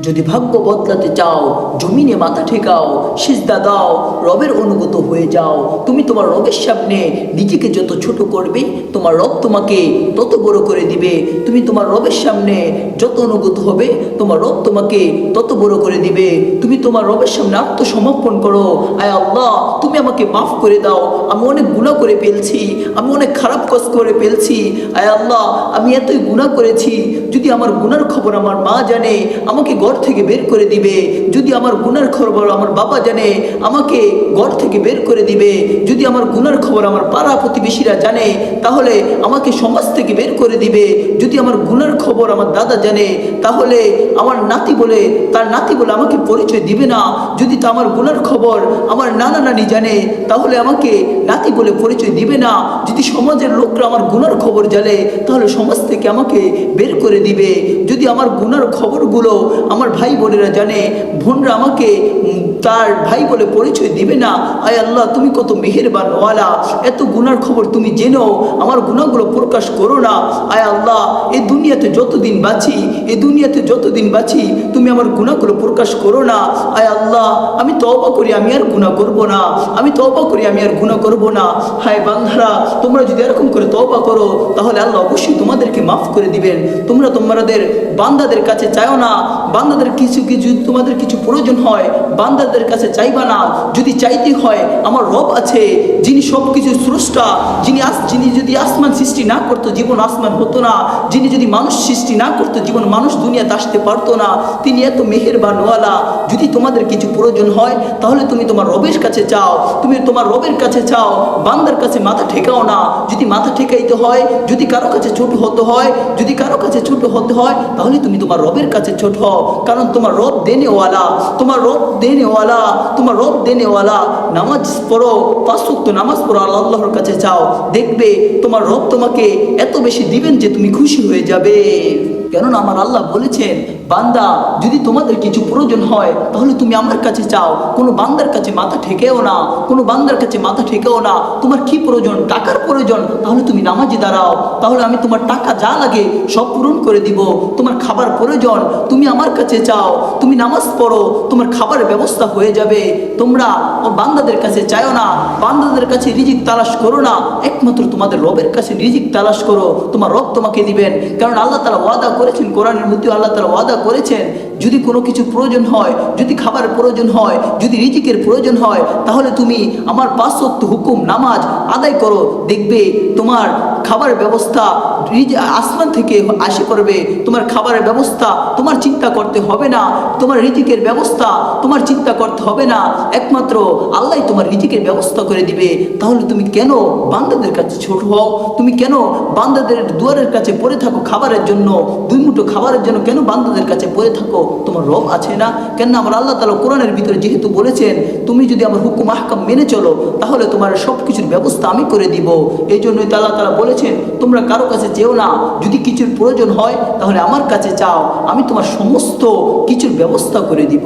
যদি ভাগ্য বদলাতে চাও জমিনে মাথা ঠেকাও, সিজদা দাও, রবের অনুগত হয়ে যাও। তুমি তোমার রবের সামনে নিজেকে যত ছোট করবে তোমার রব তোমাকে তত বড় করে দিবে। তুমি তোমার রবের সামনে যত অনুগত হবে তোমার রব তোমাকে তত বড় করে দিবে। তুমি তোমার রবের সামনে আত্মসমর্পণ করো, আয় আল্লাহ তুমি আমাকে মাফ করে দাও, আমি অনেক গুনাহ করে ফেলছি, আমি অনেক খারাপ কাজ করে ফেলছি। আয় আল্লাহ আমি এতই গুনাহ করেছি, যদি আমার গুনার খবর আমার মা জানে আমাকে ঘর থেকে বের করে দিবে। যদি আমার গুনার খবর আমার বাবা জানে আমাকে ঘর থেকে বের করে দিবে। যদি আমার গুনার খবর আমার পাড়া প্রতিবেশীরা জানে তাহলে আমাকে সমাজ থেকে বের করে দিবে। যদি আমার গুনার খবর আমার দাদা জানে তাহলে আমার নাতি বলে তার নাতি বলে আমাকে পরিচয় দিবে না। যদি তা আমার গুনার খবর আমার নানা নানি জানে তাহলে আমাকে নাতি বলে পরিচয় দিবে না। যদি সমাজের লোকরা আমার গুনার খবর জানে তাহলে সমাজ থেকে আমাকে বের করে দিবে। যদি আমার গুনার খবরগুলো আমার ভাই বোনেরা জানে, বোনরা আমাকে তার ভাই বলে পরিচয় দিবে না। আয় আল্লাহ তুমি কত মেহেরবান ওয়ালা, এত গুনার খবর তুমি জেনো আমার গুনাহগুলো প্রকাশ করো না। আয় আল্লাহ এই দুনিয়াতে যতদিন বাঁচি, এই দুনিয়াতে যতদিন বাঁচি তুমি আমার গুনাহগুলো প্রকাশ করো না। আয় আল্লাহ আমি তওবা করি আমি আর গুনাহ করব না, আমি তওবা করি আমি আর গুনাহ করব না। হায় বান্দারা তোমরা যদি এরকম করে তওবা করো তাহলে আল্লাহ অবশ্যই তোমাদেরকে মাফ করে দিবেন। তোমরা তোমাদের বান্দাদের কাছে চাইও না, বান্দাদের কিছু তোমাদের কিছু প্রয়োজন হয় বান্দাদের কাছে চাইবা না। যদি চাইতে হয় আমার রব আছে যিনি সব কিছু স্রষ্টা, যিনি যদি আসমান সৃষ্টি না করতো জীবন আসমান হতো না, যিনি যদি মানুষ সৃষ্টি না করতো জীবন মানুষ দুনিয়াতে আসতে পারতো না। তিনি এত মেহেরবান ওয়ালা। যদি তোমাদের কিছু প্রয়োজন হয় তাহলে তুমি তোমার রবের কাছে চাও, তুমি তোমার রবের কাছে চাও, বান্দার কাছে মাথা ঠেকাও না। যদি মাথা ঠেকাইতে হয়, যদি কারো কাছে ছোট হতে হয়, যদি কারো কাছে ছোট হতে হয় তাহলে তুমি তোমার রবের কাছে ছোট হও, কারণ তোমার রব দেনেওয়ালা, তোমার রব দেনেওয়ালা, তোমার রব দেনেওয়ালা। নামাজ পড়ো, 5 ওয়াক্ত নামাজ পড়ো, আল্লাহর কাছে চাও, দেখবে তোমার রব তোমাকে এত বেশি দিবেন যে তুমি খুশি হয়ে যাবে। কেননা আমার আল্লাহ বলেছেন বান্দা যদি তোমাদের কিছু প্রয়োজন হয় তাহলে তুমি আমার কাছে চাও, কোনো বান্দার কাছে মাথা ঠেকেও না, কোনো বান্দার কাছে মাথা ঠেকেও না। তোমার কি প্রয়োজন? টাকার প্রয়োজন, তাহলে তুমি নামাজে দাঁড়াও, তাহলে আমি তোমার টাকা যা লাগে সব পূরণ করে দিব। তোমার খাবার প্রয়োজন, তুমি আমার কাছে চাও, তুমি নামাজ পড়ো, তোমার খাবারের ব্যবস্থা হয়ে যাবে। তোমরা বান্দাদের কাছে চাও না, বান্দাদের কাছে রিজিক তালাশ করো না, একমাত্র তোমাদের রবের কাছে রিজিক তালাশ করো, তোমার রব তোমাকে দিবেন। কারণ আল্লাহ তাআলা ওয়াদা করেছেন, কোরআনের মধ্যে আল্লাহ তাআলা ওয়াদা করেছেন যদি কোনো কিছু প্রয়োজন হয়, যদি খাবারের প্রয়োজন হয়, যদি রিজিকের প্রয়োজন হয় তাহলে তুমি আমার 5 ওয়াক্ত হুকুম নামাজ আদায় করো, দেখবে তোমার খাবারের ব্যবস্থা আসমান থেকে আসে পড়বে। তোমার খাবারের ব্যবস্থা তোমার চিন্তা করতে হবে না, তোমার রিজিকের ব্যবস্থা তোমার চিন্তা করতে হবে না, একমাত্র আল্লাহ তোমার রিজিকের ব্যবস্থা করে দিবে। তাহলে তুমি কেন বান্দাদের কাছে ছোট হও? তুমি কেন বান্দাদের দুয়ারের কাছে পড়ে থাকো খাবারের জন্য, 2 মুঠো খাবারের জন্য কেন বান্দাদের কাছে পড়ে থাকো? তোমার রব আছে না? কেন আমার আল্লাহ তাআলা কোরআনের ভিতরে যেহেতু বলেছেন তুমি যদি আমার হুকুম আহকাম মেনে চলো তাহলে তোমার সব কিছুর ব্যবস্থা আমি করে দিব। এই জন্যই আল্লাহ তাআলা বলেছেন তোমরা কারো কাছে যেও না, যদি কিছুর প্রয়োজন হয় তাহলে আমার কাছে চাও, আমি তোমার সমস্ত কিছুর ব্যবস্থা করে দিব।